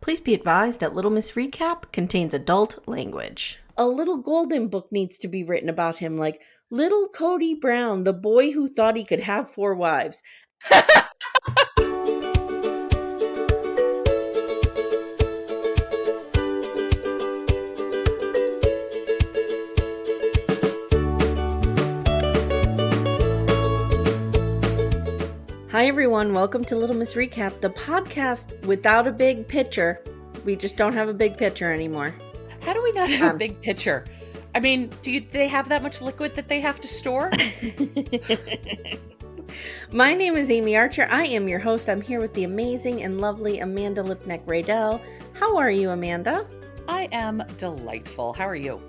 Please be advised that Little Miss Recap contains adult language. A little golden book needs to be written about him, like Little Kody Brown, the boy who thought he could have 4 wives. Hi everyone, welcome to Little Miss Recap, the podcast without a big picture. We just don't have a big picture anymore. How do we not have a big picture? I mean, they have that much liquid that they have to store? My name is Amy Archer. I am your host. I'm here with the amazing and lovely Amanda Lipnick-Radell. How are you, Amanda? I am delightful. How are you?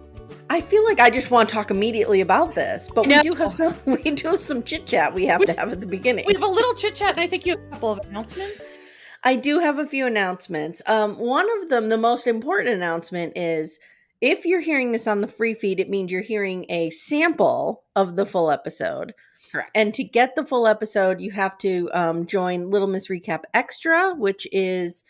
I feel like I just want to talk immediately about this, but we do have some chit chat we have to have at the beginning. We have a little chit chat, and I think you have a couple of announcements. I do have a few announcements. One of them, the most important announcement, is if you're hearing this on the free feed, it means you're hearing a sample of the full episode. Correct. And to get the full episode, you have to join Little Miss Recap Extra, which is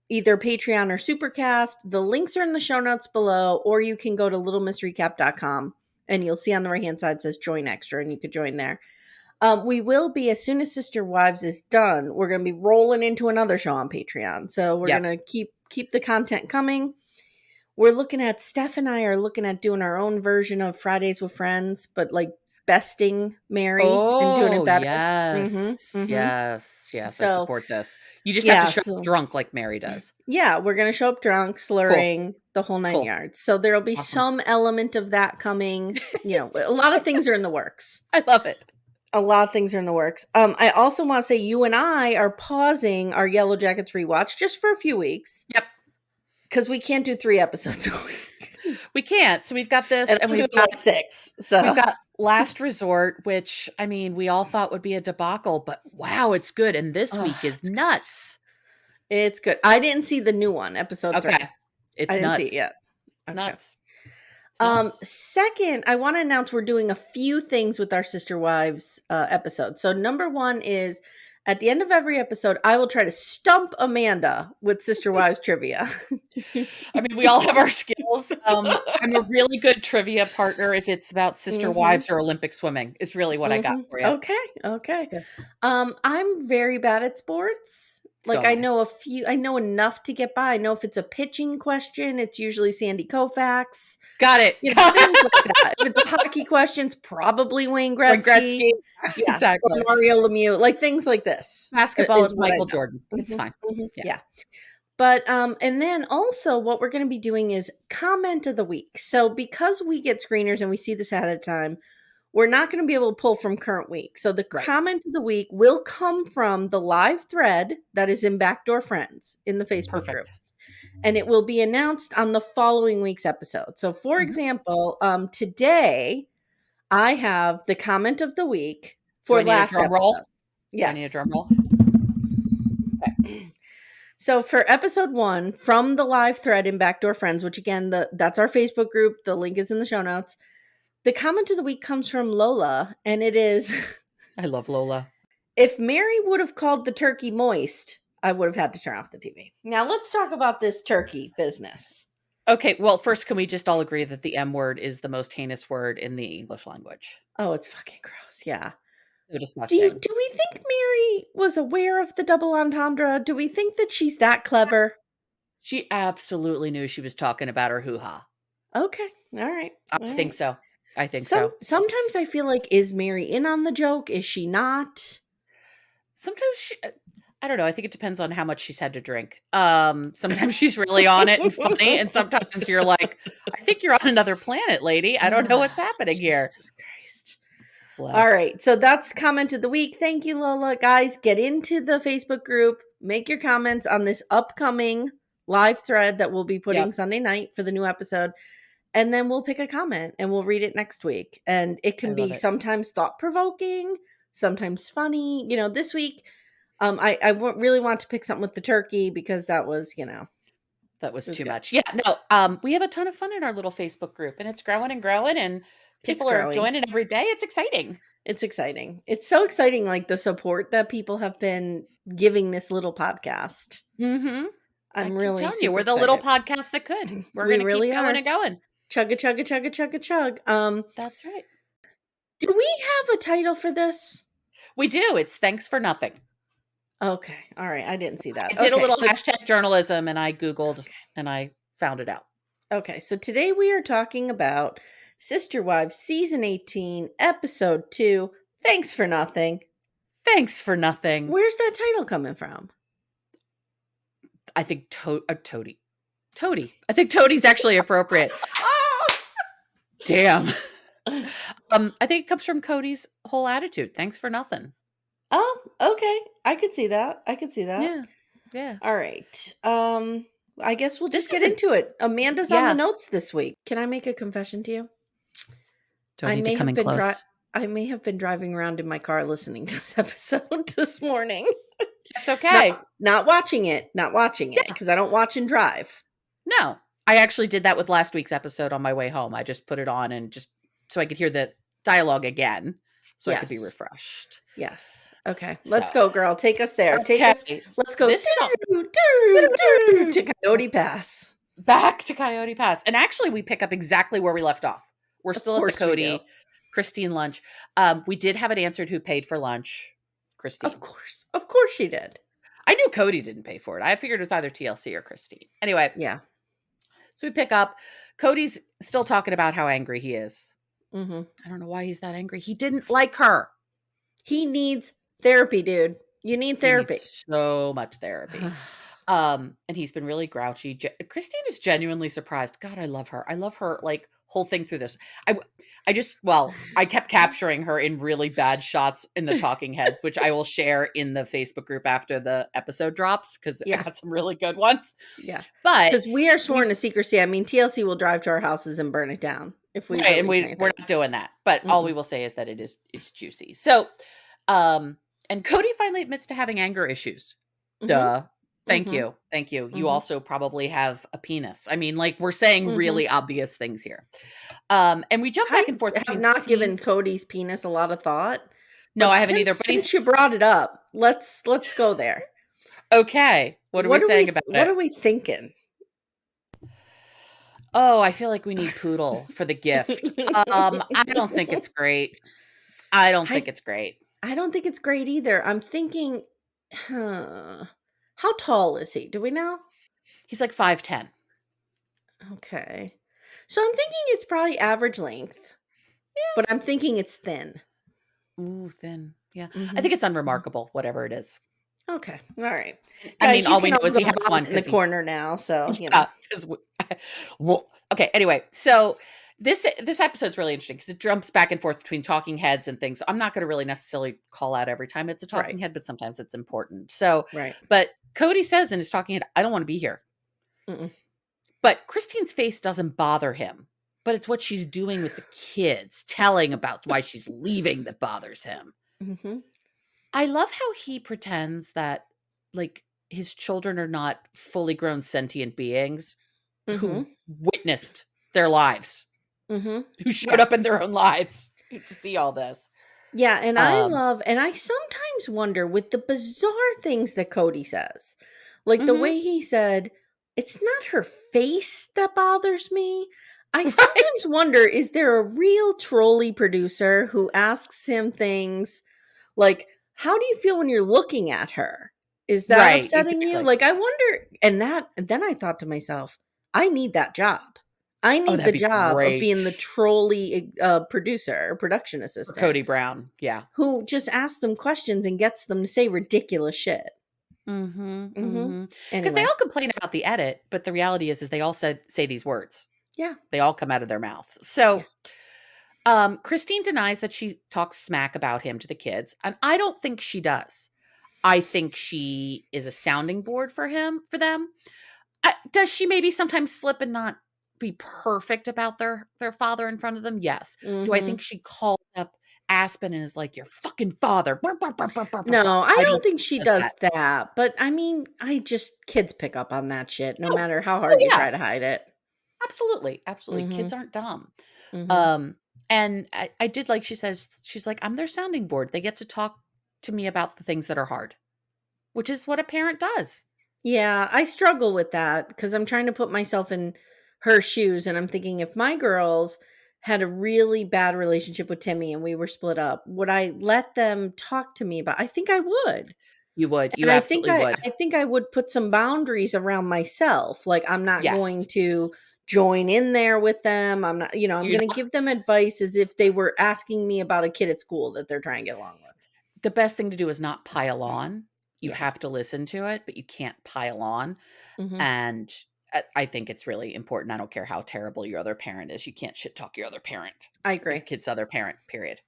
either Patreon or Supercast. The links are in the show notes below, or you can go to littlemissrecap.com and you'll see on the right-hand side says join extra, and you could join there. We will be, as soon as Sister Wives is done, we're going to be rolling into another show on Patreon. So we're going to keep the content coming. We're looking at, Steph and I are looking at doing our own version of Fridays with Friends, but like besting Mary and doing it better. Yes. So, I support this. You just have to show up drunk like Mary does. Yeah, we're going to show up drunk, slurring, the whole 9 yards. So there'll be some element of that coming. You know, a lot of things are in the works. I love it. A lot of things are in the works. I also want to say you and I are pausing our Yellow Jackets rewatch just for a few weeks. Yep. Because we can't do 3 episodes a week. We can't. So we've got this, and we've got 6. So we've got Last Resort, which, I mean, we all thought would be a debacle, but wow, it's good. And this week is nuts. It's good. I didn't see the new one, episode 3. It's I didn't nuts. see it yet. It's nuts. Second, I want to announce we're doing a few things with our Sister Wives episode. So number 1 is at the end of every episode, I will try to stump Amanda with Sister Wives trivia. I mean, we all have our skills. I'm a really good trivia partner if it's about Sister Wives or Olympic swimming. It's really what I got for you. Okay. Yeah. I'm very bad at sports. Like I know enough to get by. I know if it's a pitching question, it's usually Sandy Koufax. Got it. You know, things like that. If it's a hockey question, it's probably Wayne Gretzky. Yeah, exactly. Or Mario Lemieux, like things like this. Basketball is Michael Jordan. It's fine. Yeah. But and then also what we're going to be doing is comment of the week. So because we get screeners and we see this ahead of time, we're not going to be able to pull from current week. So the comment of the week will come from the live thread that is in Backdoor Friends in the Facebook group. And it will be announced on the following week's episode. So for example, today I have the comment of the week for last episode. Roll? Yes. I need a drum roll. Okay. So for episode 1 from the live thread in Backdoor Friends, which again, that's our Facebook group. The link is in the show notes. The comment of the week comes from Lola, and it is... I love Lola. If Mary would have called the turkey moist, I would have had to turn off the TV. Now, let's talk about this turkey business. Okay, well, first, can we just all agree that the M word is the most heinous word in the English language? Oh, it's fucking gross, yeah. So disgusting. Do we think Mary was aware of the double entendre? Do we think that she's that clever? She absolutely knew she was talking about her hoo-ha. Okay, all right. I think so. Sometimes I feel like, is Mary in on the joke? Is she not? Sometimes I don't know. I think it depends on how much she's had to drink. Sometimes she's really on it and funny, and sometimes you're like, I think you're on another planet, lady. I don't know what's happening here. Jesus Christ. Bless. All right. So that's comment of the week. Thank you, Lola. Guys, get into the Facebook group. Make your comments on this upcoming live thread that we'll be putting Sunday night for the new episode. And then we'll pick a comment and we'll read it next week. And it can be sometimes thought-provoking, sometimes funny. You know, this week, I really want to pick something with the turkey because that was, that was too much. Yeah, no, we have a ton of fun in our little Facebook group, and it's growing and people are joining every day. It's exciting. It's so exciting, like the support that people have been giving this little podcast. Mm-hmm. I I'm keep really telling you, super we're the little excited. podcast that could. We're We going to keep really going are. and going. Chugga, chugga, chugga, chugga, chug. That's right. Do we have a title for this? We do. It's Thanks for Nothing. Okay. All right. I didn't see that. I did a Okay. little So, hashtag journalism and I Googled and I found it out. okay. So today we are talking about Sister Wives Season 18, Episode 2. Thanks for nothing. Thanks for nothing. Where's that title coming from? I think Toady. Toady. I think Toady's actually appropriate. Damn. I think it comes from Kody's whole attitude. Thanks for nothing. Oh, okay. I could see that. Yeah. Yeah. All right. I guess we'll just This get is into it. Amanda's on the yeah. notes this week. Can I make a confession to you? Don't need to come in close. I may have been driving around in my car listening to this episode this morning. That's okay. Not watching it because I don't watch and drive. No, I actually did that with last week's episode on my way home. I just put it on and just so I could hear the dialogue again, so I could be refreshed. Yes. Okay. Let's go, girl. Take us there. Okay. Let's go. This is to Coyote Pass. Back to Coyote Pass. And actually, we pick up exactly where we left off. We're still at the Kody, Christine lunch. We did have it answered who paid for lunch. Christine. Of course she did. I knew Kody didn't pay for it. I figured it was either TLC or Christine. Anyway. Yeah. So we pick up. Kody's still talking about how angry he is. Mm-hmm. I don't know why he's that angry. He didn't like her. He needs therapy, dude. You need therapy. He needs so much therapy. And he's been really grouchy. Christine is genuinely surprised. God, I love her. I love her like whole thing through this. I kept capturing her in really bad shots in the talking heads, which I will share in the Facebook group after the episode drops because I got some really good ones. Yeah. But because we are sworn to secrecy. I mean, TLC will drive to our houses and burn it down if we and we're not doing that. But all we will say is that it's juicy. So and Kody finally admits to having anger issues. Duh. Thank you. You also probably have a penis. I mean, like we're saying really obvious things here. And we jump back and forth. I have not given Kody's penis a lot of thought. No, I haven't either. But since you brought it up, let's go there. Okay. What are we saying about it? What are we thinking? Oh, I feel like we need Poodle for the gift. I don't think it's great. I don't think it's great either. I'm thinking, how tall is he? Do we know? He's like 5'10". Okay. So I'm thinking it's probably average length. Yeah. But I'm thinking it's thin. Ooh, thin. Yeah. I think it's unremarkable, whatever it is. Okay. All right. I mean, all we know is he has one in the corner now. So, you know. Okay. Anyway, so this episode's really interesting because it jumps back and forth between talking heads and things. I'm not going to really necessarily call out every time it's a talking head, but sometimes it's important. So, but Kody says in his talking head, I don't want to be here. But Christine's face doesn't bother him, but it's what she's doing with the kids, telling about why she's leaving that bothers him. I love how he pretends that like his children are not fully grown sentient beings who witnessed their lives, who showed up in their own lives to see all this. Yeah, and I sometimes wonder with the bizarre things that Kody says, like the way he said, it's not her face that bothers me. I sometimes wonder, is there a real trolley producer who asks him things like, how do you feel when you're looking at her? Is that upsetting you? Like, I wonder, and then I thought to myself, I need that job. I need the job of being the trolley producer or production assistant. Kody Brown, yeah. Who just asks them questions and gets them to say ridiculous shit. Because they all complain about the edit, but the reality is they all say these words. Yeah. They all come out of their mouth. So Christine denies that she talks smack about him to the kids, and I don't think she does. I think she is a sounding board for them. Does she maybe sometimes slip and not be perfect about their father in front of them? Yes. Do I think she calls up Aspen and is like, your fucking father? No, I don't think she does that. But I mean, kids pick up on that shit no matter how hard you try to hide it. Absolutely. Kids aren't dumb. And I did like, she's like, I'm their sounding board. They get to talk to me about the things that are hard, which is what a parent does. Yeah, I struggle with that because I'm trying to put myself in her shoes, and I'm thinking if my girls had a really bad relationship with Timmy and we were split up, would I let them talk to me about I think I would. You would. You And I think absolutely I would. I think I would put some boundaries around myself. Like I'm not going Yes. to join in there with them. I'm not, I'm You going to know, give them advice as if they were asking me about a kid at school that they're trying to get along with. the best thing to do is not pile on. You Yeah. have to listen to it, but you can't pile on. Mhm. And I think it's really important. I don't care how terrible your other parent is. You can't shit talk your other parent, I your agree. kid's other parent, period.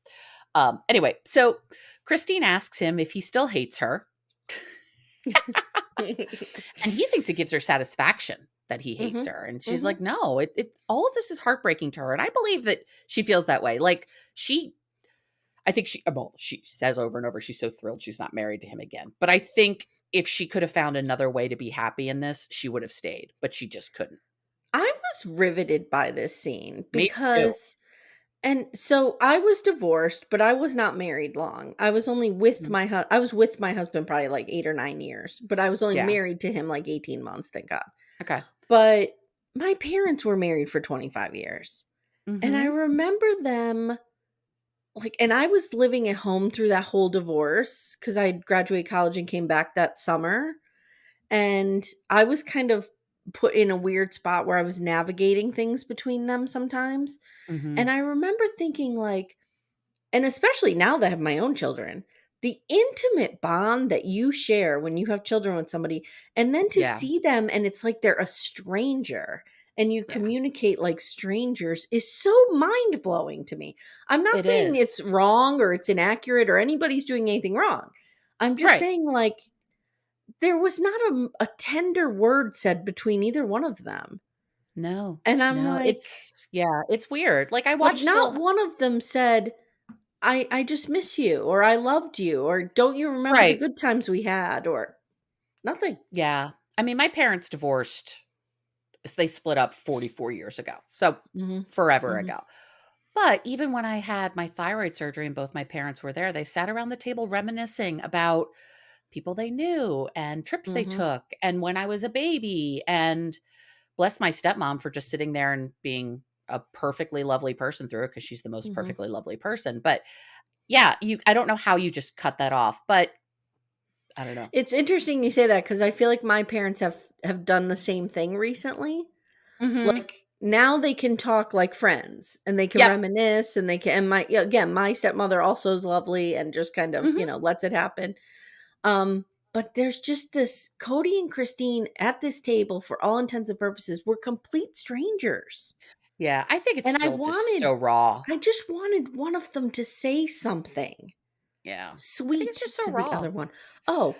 Anyway, so Christine asks him if he still hates her, and he thinks it gives her satisfaction that he hates Mhm. her. And she's Mhm. like, no, it all of this is heartbreaking to her. And I believe that she feels that way. Like I think she says over and over, she's so thrilled she's not married to him again. But I think if she could have found another way to be happy in this, she would have stayed, but she just couldn't. I was riveted by this scene Me too. because and so I was divorced, but I was not married long. I was only with Mhm. I was with my husband probably like 8 or 9 years, but I was only Yeah. married to him like 18 months, thank God. Okay. But my parents were married for 25 years. And I Mhm. remember them like and I was living at home through that whole divorce cuz I graduated college and came back that summer. And I was kind of put in a weird spot where I was navigating things between them sometimes. And Mhm. I remember thinking like and especially now that I have my own children, the intimate bond that you share when you have children with somebody, and then to Yeah. see them and it's like they're a stranger and you Yeah. communicate like strangers is so mind blowing to me. I'm not It saying is. it's wrong or it's inaccurate or anybody's doing anything wrong. I'm just Right. saying, like, there was not a tender word said between either one of them. No. And I'm No, like, it's yeah, it's weird. Like, I like watched not still one of them said, I just miss you or I loved you or don't you remember the right. good times we had or nothing. Yeah. I mean, my parents divorced they split up 44 years ago. So, Mhm. forever Mhm. ago. But even when I had my thyroid surgery and both my parents were there, they sat around the table reminiscing about people they knew and trips they Mhm. took and when I was a baby, and bless my stepmom for just sitting there and being a perfectly lovely person through it because she's the most Mhm. perfectly lovely person. But yeah, you I don't know how you just cut that off, but I don't know. It's interesting you say that because I feel like my parents have done the same thing recently. Mhm. Like, now they can talk like friends, and they can Yep. reminisce, and they can and my yeah, again, my stepmother also is lovely and just kind of, Mhm. lets it happen. But there's just this Kody and Christine at this table, for all intents and purposes, were complete strangers. Yeah, I think it's And still just so raw. I just wanted one of them to say something Yeah. I think it's sweet just so to the raw. other one. Oh,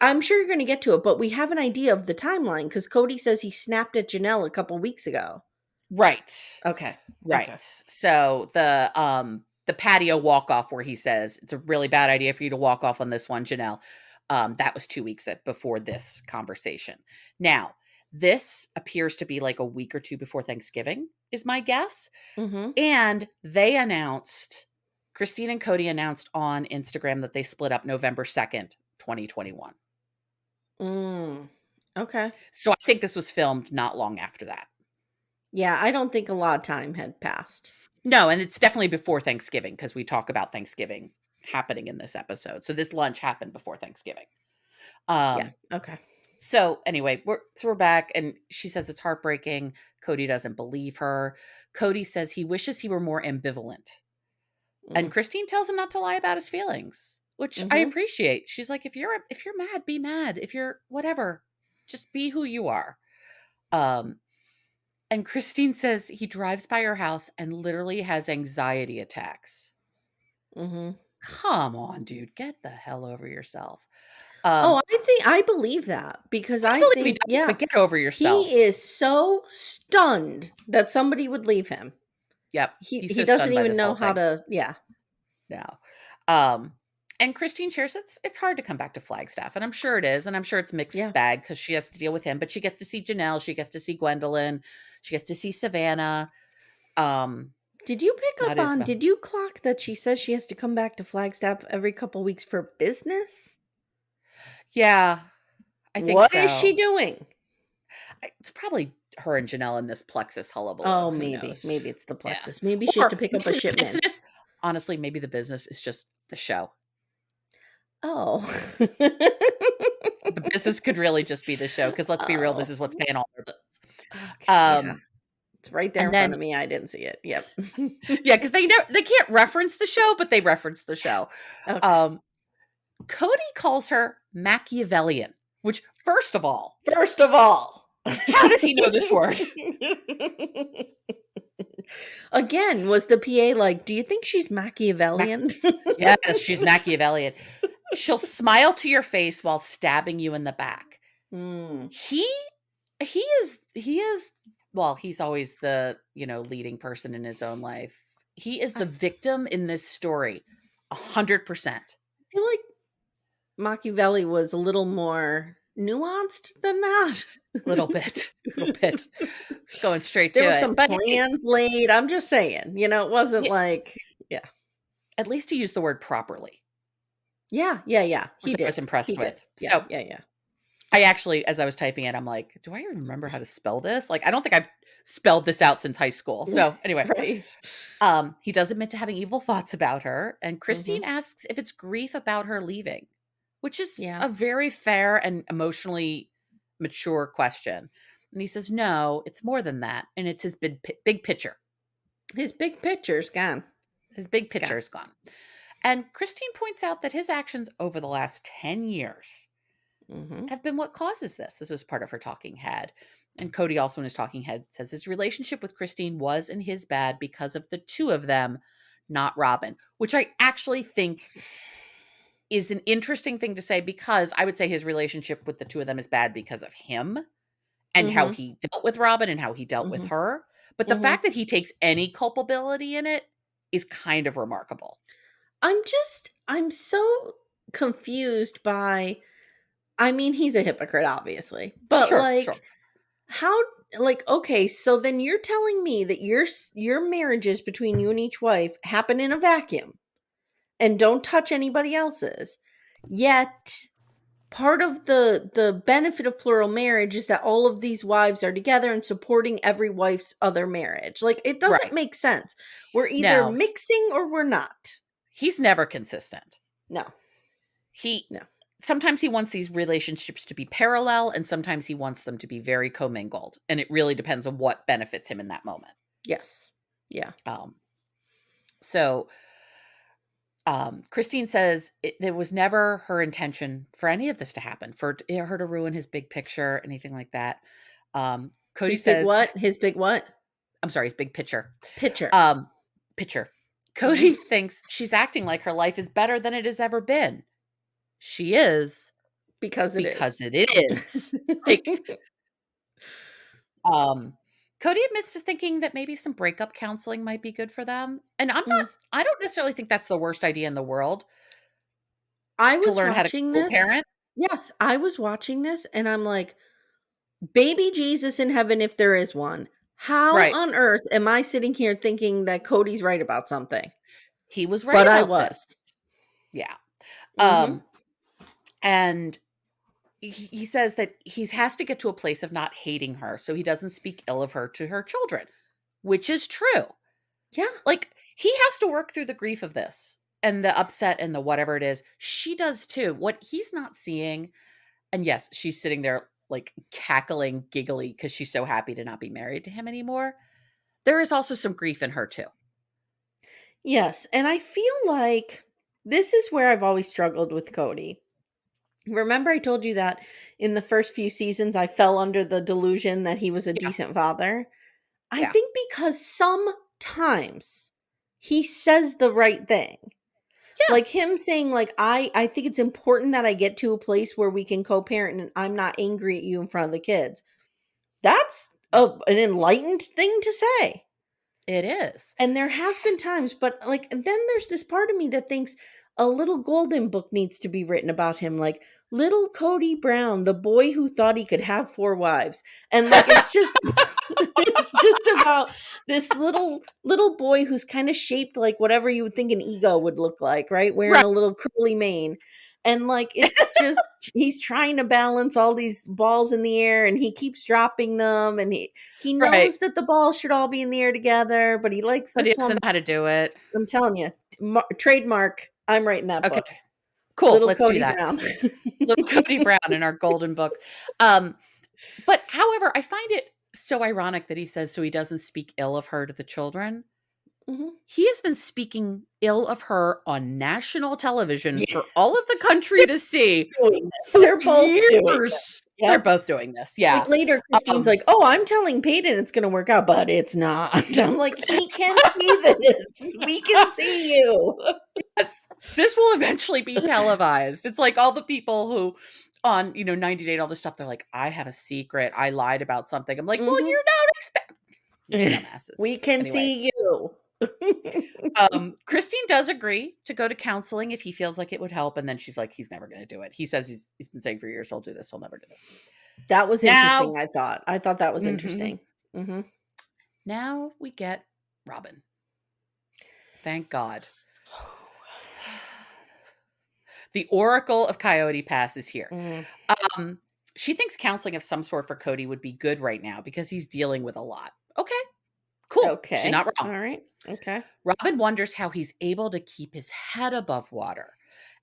I'm sure you're gonna get to it, but we have an idea of the timeline because Kody says he snapped at Janelle a couple weeks ago. Right. Okay. Right. Okay. So the patio walk off where he says it's a really bad idea for you to walk off on this one, Janelle. That was 2 weeks before this conversation. Now, this appears to be like a week or two before Thanksgiving, is my guess. Mhm. And they announced, Christine and Kody announced on Instagram that they split up November 2nd, 2021. Mm. Okay. So I think this was filmed not long after that. Yeah, I don't think a lot of time had passed. No, and it's definitely before Thanksgiving because we talk about Thanksgiving happening in this episode. So this lunch happened before Thanksgiving. Yeah. Um, Okay. so anyway, we're back and she says it's heartbreaking. Cody doesn't believe her. Cody says he wishes he were more ambivalent. And Mm. Christine tells him not to lie about his feelings, which I Mhm. appreciate. She's like, if you're mad, be mad. If you're whatever, just be who you are. Um, and Christine says he drives by her house and literally has anxiety attacks. Mhm. Come on, dude, get the hell over yourself. Oh, Um, I believe that because I I believe he think does, yeah, but get over he yourself. is so stunned that somebody would leave him. Yep, He he's he so doesn't stunned by even this know whole how thing. to yeah. No. Um, and Christine shares it's hard to come back to Flagstaff, and I'm sure it is, and I'm sure it's mixed Yeah. bag because she has to deal with him, but she gets to see Janelle, she gets to see Gwendolyn, she gets to see Savannah. Um, that is Did you clock that she says she has to come back to Flagstaff every couple weeks for business? yeah. I think What is she so. doing? It's probably her and Janelle in this plexus Oh, hullabaloo. Who maybe. knows? Maybe it's the Yeah. plexus. Maybe she has to Or pick up a maybe the shipment. business. Honestly, maybe the business is just the show. Oh. The business could really just be the show because let's be real, this Oh. is what's paying all their bills. Okay. Yeah. It's right there And in front then of me. I didn't see it. Yep. yeah, because they can't reference the show, but they reference the show. Okay. Um, Kody calls her Machiavellian, which first of all, First of all, how does he know this word? again, was the PA like, do you think she's Machiavellian? Yes, she's Machiavellian. She'll smile to your face while stabbing you in the back. Mm. He is well, he's always the, leading person in his own life. He is the I victim in this story 100%. feel like Machiavelli was a little more nuanced than that. Little bit, little bit. Going straight There to were it. some But hey, plans laid. I'm just saying, it wasn't yeah, like, yeah. at least he used the word properly, Yeah, yeah, yeah. which He I was did. impressed He did. with. Yeah, So yeah, yeah. I actually, as I was typing it, I'm like, do I even remember how to spell this? Like, I don't think I've spelled this out since high school. So anyway, Right. he does admit to having evil thoughts about her, and Mhm. Christine asks if it's grief about her leaving, which is Yeah. a very fair and emotionally mature question. And he says, no, it's more than that, and it's his big picture. His big picture's gone. His big It's gone. picture is gone. And Christine points out that his actions over the last 10 years Mhm. have been what causes this. This was part of her talking head. And Kody, also in his talking head, says his relationship with Christine was and his bad because of the two of them, not Robin, which I actually think is an interesting thing to say, because I would say his relationship with the two of them is bad because of him and how Mhm. he dealt with Robin and how he dealt with Mhm. her. But the Mhm. fact that he takes any culpability in it is kind of remarkable. I'm so confused by, I mean, he's a hypocrite, obviously. But Sure, sure. how, okay, so then you're telling me that your marriages between you and each wife happen in a vacuum and don't touch anybody else's. Yet part of the benefit of plural marriage is that all of these wives are together and supporting every wife's other marriage. Like, it doesn't Right. make sense. We're either Now, mixing or we're not. he's never consistent. No. He No. Sometimes he wants these relationships to be parallel, and sometimes he wants them to be very commingled, and it really depends on what benefits him in that moment. Yes. Yeah. So Christine says there was never her intention for any of this to happen, for her to ruin his big picture, anything like that. Kody His big says, what? His big what? I'm sorry, his big picture. Picture. Picture. Mhm. Kody thinks she's acting like her life is better than it has ever been. She is, Because it because is. it is. Like, Kody admits to thinking that maybe some breakup counseling might be good for them. And Mm. I don't necessarily think that's the worst idea in the world, I to was learn how to watching this. co-parent. Yes, I was watching this and I'm like, baby Jesus in heaven, if there is one. How Right. on earth am I sitting here thinking that Cody's right about something? He was right But I about this. was. Yeah. Mhm. And he says that he has to get to a place of not hating her so he doesn't speak ill of her to her children, which is true. Yeah. Like, he has to work through the grief of this and the upset and the whatever it is. She does too. What he's not seeing, and yes, she's sitting there like cackling, giggly because she's so happy to not be married to him anymore. There is also some grief in her too. Yes, and I feel like this is where I've always struggled with Kody. Remember I told you that in the first few seasons I fell under the delusion that he was a Yeah. decent father? I Yeah. think because sometimes he says the right thing. Yeah. Like him saying like I think it's important that I get to a place where we can co-parent and I'm not angry at you in front of the kids. That's an enlightened thing to say. It is. And there has been times, but like then there's this part of me that thinks a little golden book needs to be written about him, like little Kody Brown, the boy who thought he could have 4 wives. And like it's just it's just about this little boy who's kind of shaped like whatever you would think an ego would look like, right? Wearing Right. a little curly mane. And like, it's just, he's trying to balance all these balls in the air and he keeps dropping them. And he knows Right. that the balls should all be in the air together, but he likes But he this doesn't one. know how to do it. I'm telling you, trademark. I'm writing that Okay. book. Cool. Little Let's do Kody that. Brown. Little Kody Brown in our golden book. But however, I find it so ironic that he says so he doesn't speak ill of her to the children. Mhm. He has been speaking ill of her on national television Yeah. for all of the country to see Doing this. for They're both doing years. this. They're Yep. both doing this. Yeah. Like later, Christine's like, "Oh, I'm telling Paedon it's going to work out, but it's not." I'm like, "He can see this. We can see you." Yes, this will eventually be televised. It's like all the people who on, 90 Day and all this stuff, they're like, I have a secret. I lied about something. I'm like, well, Mhm. you're not expecting dumbasses. We can Anyway, see you. Christine does agree to go to counseling if he feels like it would help. And then she's like, he's never going to do it. He says he's been saying for years, he'll do this. He'll never do this. That was Now, interesting, I thought that was Mhm. interesting. Mhm. Now we get Robin. Thank God. The Oracle of Coyote Pass is here. Mm. She thinks counseling of some sort for Kody would be good right now because he's dealing with a lot. Okay, cool. Okay. She's not wrong. All right. Okay. Robin wonders how he's able to keep his head above water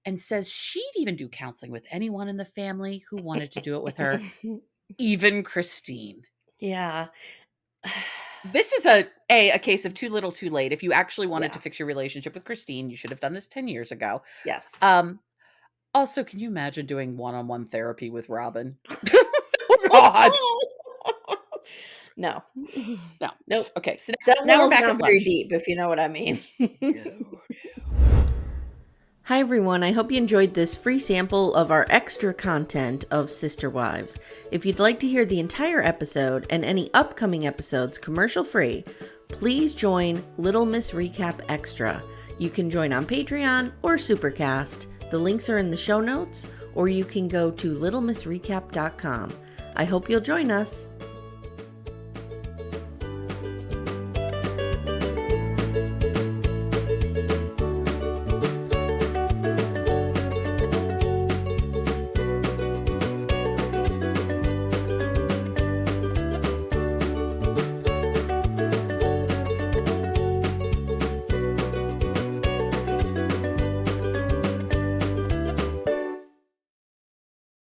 and says she'd even do counseling with anyone in the family who wanted to do it with her, even Christine. Yeah. This is a case of too little too late. If you actually wanted to Yeah. fix your relationship with Christine, you should have done this 10 years ago. Yes. Also, can you imagine doing one-on-one therapy with Robin? Oh, God. No. No. Nope. Okay, so That now we're well's back not at very lunch. deep, if you know what I mean. Hi everyone, I hope you enjoyed this free sample of our extra content of Sister Wives. If you'd like to hear the entire episode and any upcoming episodes commercial free, please join Little Miss Recap Extra. You can join on Patreon or Supercast. The links are in the show notes, or you can go to littlemissrecap.com. I hope you'll join us.